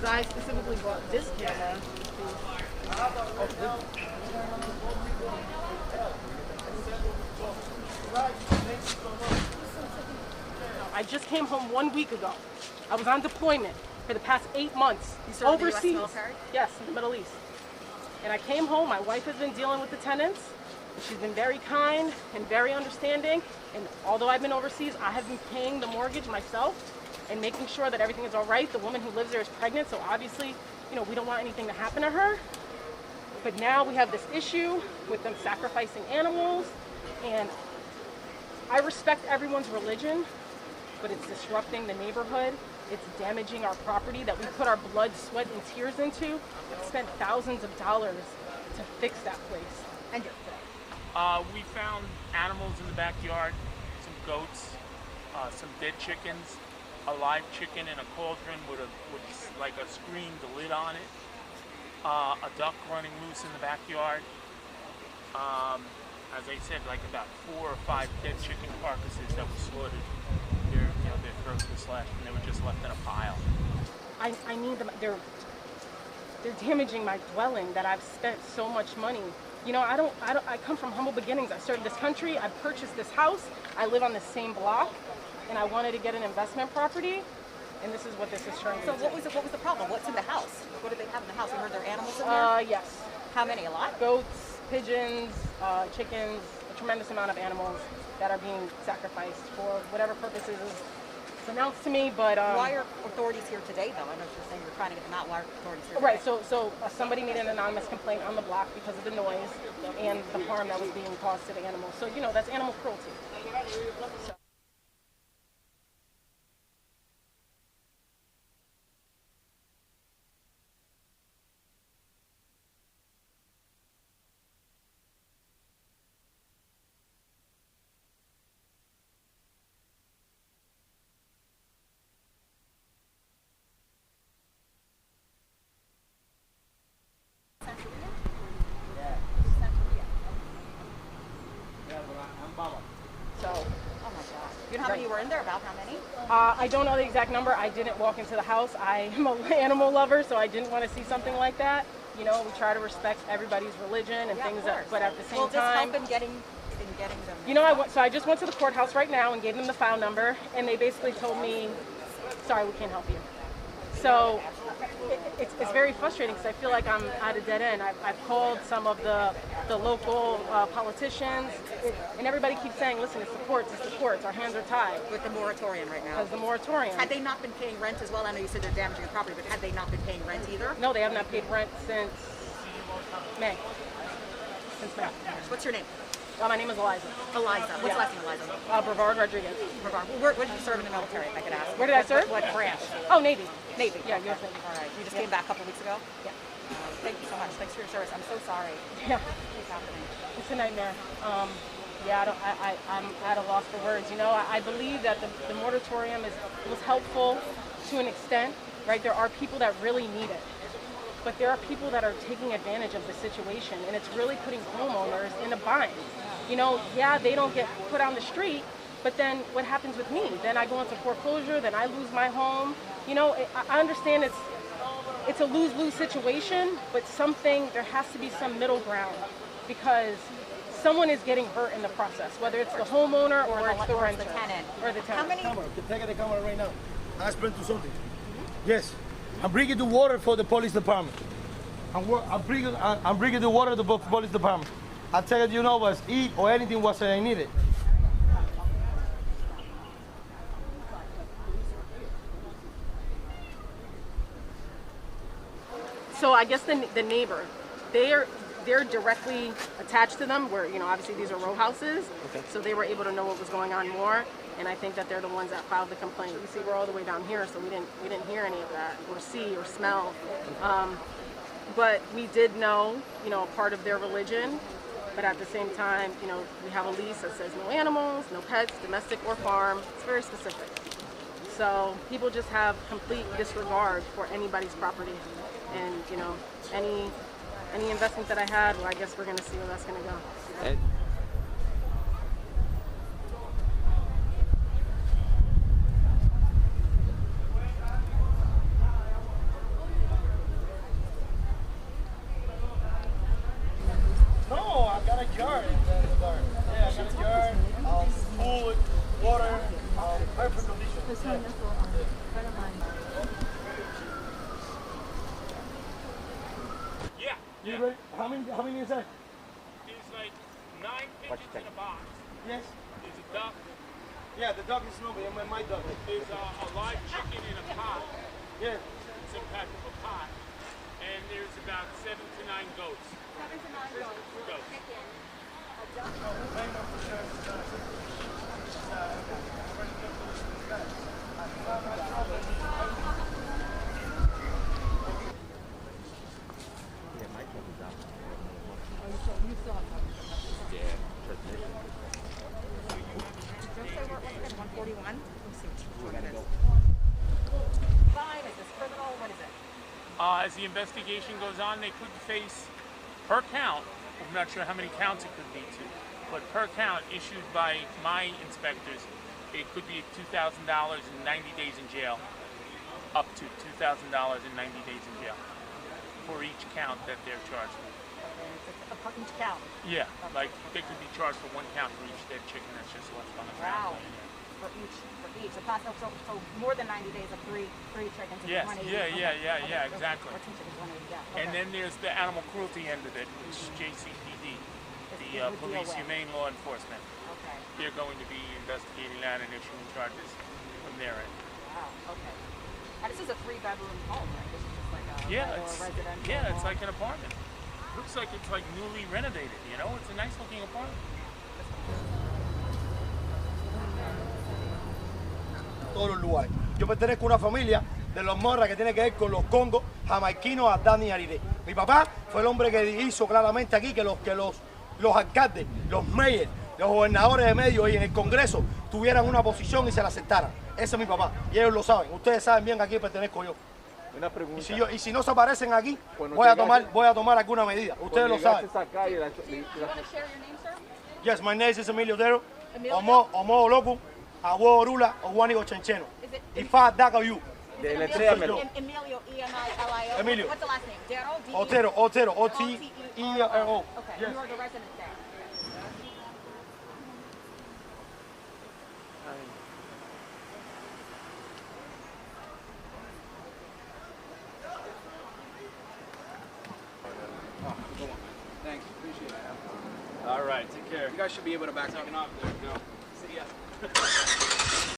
I specifically bought this camera. I just came home 1 week ago. I was on deployment for the past 8 months. You served overseas. In the US military? Yes, in the Middle East. And I came home. My wife has been dealing with the tenants. She's been very kind and very understanding. And although I've been overseas, I have been paying the mortgage myself and making sure that everything is all right. The woman who lives there is pregnant, so obviously, you know, we don't want anything to happen to her. But now we have this issue with them sacrificing animals, and I respect everyone's religion, but it's disrupting the neighborhood. It's damaging our property that we put our blood, sweat, and tears into. We spent thousands of dollars to fix that place. And we found animals in the backyard, some goats, some dead chickens, a live chicken in a cauldron with like a screened lid on it, a duck running loose in the backyard. As I said, like about 4 or 5 dead chicken carcasses that were slaughtered. Their throats were slashed and they were just left in a pile. I need them. They're damaging my dwelling that I've spent so much money. You know, I come from humble beginnings. I served this country. I purchased this house. I live on the same block, and I wanted to get an investment property, and this is what this is turning into. So what was the problem? What's in the house? What did they have in the house? You heard there are animals in there? Yes. How many? A lot? Goats, pigeons, chickens, a tremendous amount of animals that are being sacrificed for whatever purposes is announced to me, but why are authorities here today, though? I know you're saying you're trying to get them out. Why are authorities here today? Right. So somebody made an anonymous complaint on the block because of the noise and the harm that was being caused to the animals. So you know that's animal cruelty. So. Oh my God. You know how many were in there? About how many? I don't know the exact number. I didn't walk into the house. I am an animal lover, so I didn't want to see something like that. You know, we try to respect everybody's religion and things, but at the same time, help in getting them. You know, I just went to the courthouse right now and gave them the file number, and they basically told me, sorry, we can't help you. So it's very frustrating because I feel like I'm at a dead end. I've called some of the local politicians, and everybody keeps saying, listen, it's the courts, our hands are tied. With the moratorium right now. Because the moratorium. Had they not been paying rent as well? I know you said they're damaging your property, but had they not been paying rent either? No, they have not paid rent since May. Since May. What's your name? My name is Eliza. Eliza. What's last name, Eliza? Brevard Rodriguez. Brevard. Where did you serve in the military, if I could ask? Where did I serve? What branch? Oh, Navy. Navy. Yeah, U.S. Navy. All right. You just came back a couple weeks ago? Yeah. Thank you so much. Thanks for your service. I'm so sorry. Yeah. What's happening? It's a nightmare. Yeah, I'm at a loss for words. You know, I believe that the moratorium was helpful to an extent, right? There are people that really need it. But there are people that are taking advantage of the situation, and it's really putting homeowners in a bind. You know, yeah, they don't get put on the street, but then what happens with me? Then I go into foreclosure, then I lose my home. You know, I understand it's a lose-lose situation, but there has to be some middle ground, because someone is getting hurt in the process, whether it's the homeowner or it's the renter. Or the tenant. How many? Take the camera right now. I explain to something. Yes. I'm bringing the water for the police department. I'm bringing the water to the police department. I tell you know was eat or anything was I needed. So I guess the neighbor, they're directly attached to them, where, you know, obviously these are row houses, okay. So they were able to know what was going on more. And I think that they're the ones that filed the complaint. You see, we're all the way down here, so we didn't hear any of that, or see, or smell. But we did know, you know, a part of their religion. But at the same time, you know, we have a lease that says no animals, no pets, domestic or farm. It's very specific. So people just have complete disregard for anybody's property. And, you know, any investment that I had, well, I guess we're going to see where that's going to go. got a jar in the barn. Yeah, I got a jar, food, water, perfect condition. Yeah. You ready? How many is that? There's like 9 pigeons in a box. Yes. There's a duck. Yeah, the dog is smoking. My dog. There's a live chicken in a pot. Yeah. Some type of a pot. And there's about 7 to 9 goats. 7 to 9 goats. Goats. Chicken. A duck. What's it, 141? Let's see what it is. Fine, is this criminal? What is it? As the investigation goes on, they could face, per count, I'm not sure how many counts it could be to, but per count issued by my inspectors, it could be $2,000 and 90 days in jail, up to $2,000 and 90 days in jail for each count that they're charged with. Okay, each count. Yeah, like they could be charged for 1 count for each dead chicken that's just left on the ground. Wow. For each. So more than 90 days of three chickens. Yes, 180. yeah, exactly. Or 2 chickens, 180, yeah. Okay. And then there's the animal cruelty end of it, which is JCPD, the Police Humane Law Enforcement. Okay. They're going to be investigating that and issuing charges from their end. Wow, okay. And this is a 3-bedroom home, right? This is just like a residential it's home. like an apartment. Looks like it's like newly renovated, you know? It's a nice looking apartment. Todos los lugares. Yo pertenezco a una familia de los morras que tiene que ver con los congos, jamaiquinos, Adán y Ariré. Mi papá fue el hombre que hizo claramente aquí que los alcaldes, los mayors, los gobernadores de medios y en el Congreso tuvieran una posición y se la aceptaran. Ese es mi papá y ellos lo saben. Ustedes saben bien que aquí pertenezco yo. Una pregunta. Y si no se aparecen aquí, Cuando voy a tomar alguna medida. Ustedes lo saben. Acá y You want to share your name, sir? Yes, my name is Emilio Otero. Emilio? Omo Loco, Agua Orula, Oguanico Chencheno. Is it- Y fa daca you. Deletréamelo. Emilio, E-M-I-L-I-O. Emilio. What's the last name? Dero? D-E? Otero, O-T-E-R-O. O-T-E-R-O. Okay, Yes. you are the resident there. Thanks, appreciate it. All right, take care. You guys should be able to back up. Off there. No. See ya.